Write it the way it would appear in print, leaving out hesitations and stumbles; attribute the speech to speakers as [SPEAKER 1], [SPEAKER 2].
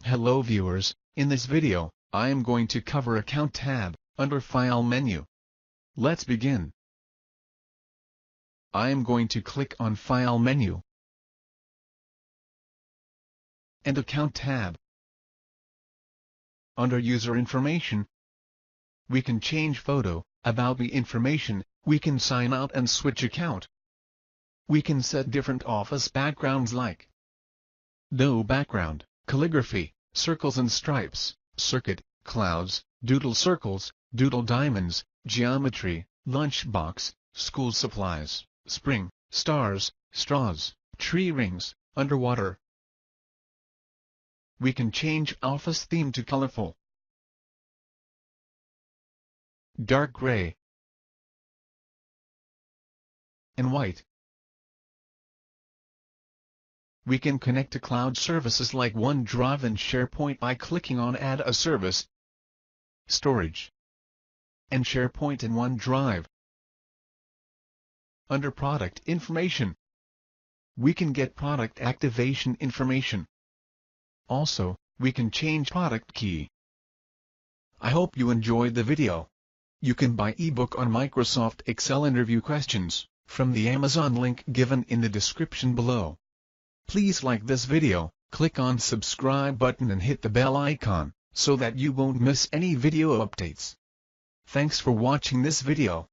[SPEAKER 1] Hello viewers, in this video, I am going to cover Account tab, under File menu. Let's begin. I am going to click on File menu and Account tab. Under User Information, we can change photo, About Me information, we can sign out and switch account. We can set different office backgrounds like no background, calligraphy, circles and stripes, circuit, clouds, doodle circles, doodle diamonds, geometry, lunchbox, school supplies, spring, stars, straws, tree rings, underwater. We can change office theme to colorful, dark gray, and white. We can connect to cloud services like OneDrive and SharePoint by clicking on Add a Service, Storage, and SharePoint in OneDrive. Under Product Information, we can get product activation information. Also, we can change product key. I hope you enjoyed the video. You can buy eBook on Microsoft Excel interview questions from the Amazon link given in the description below. Please like this video, click on subscribe button and hit the bell icon, so that you won't miss any video updates. Thanks for watching this video.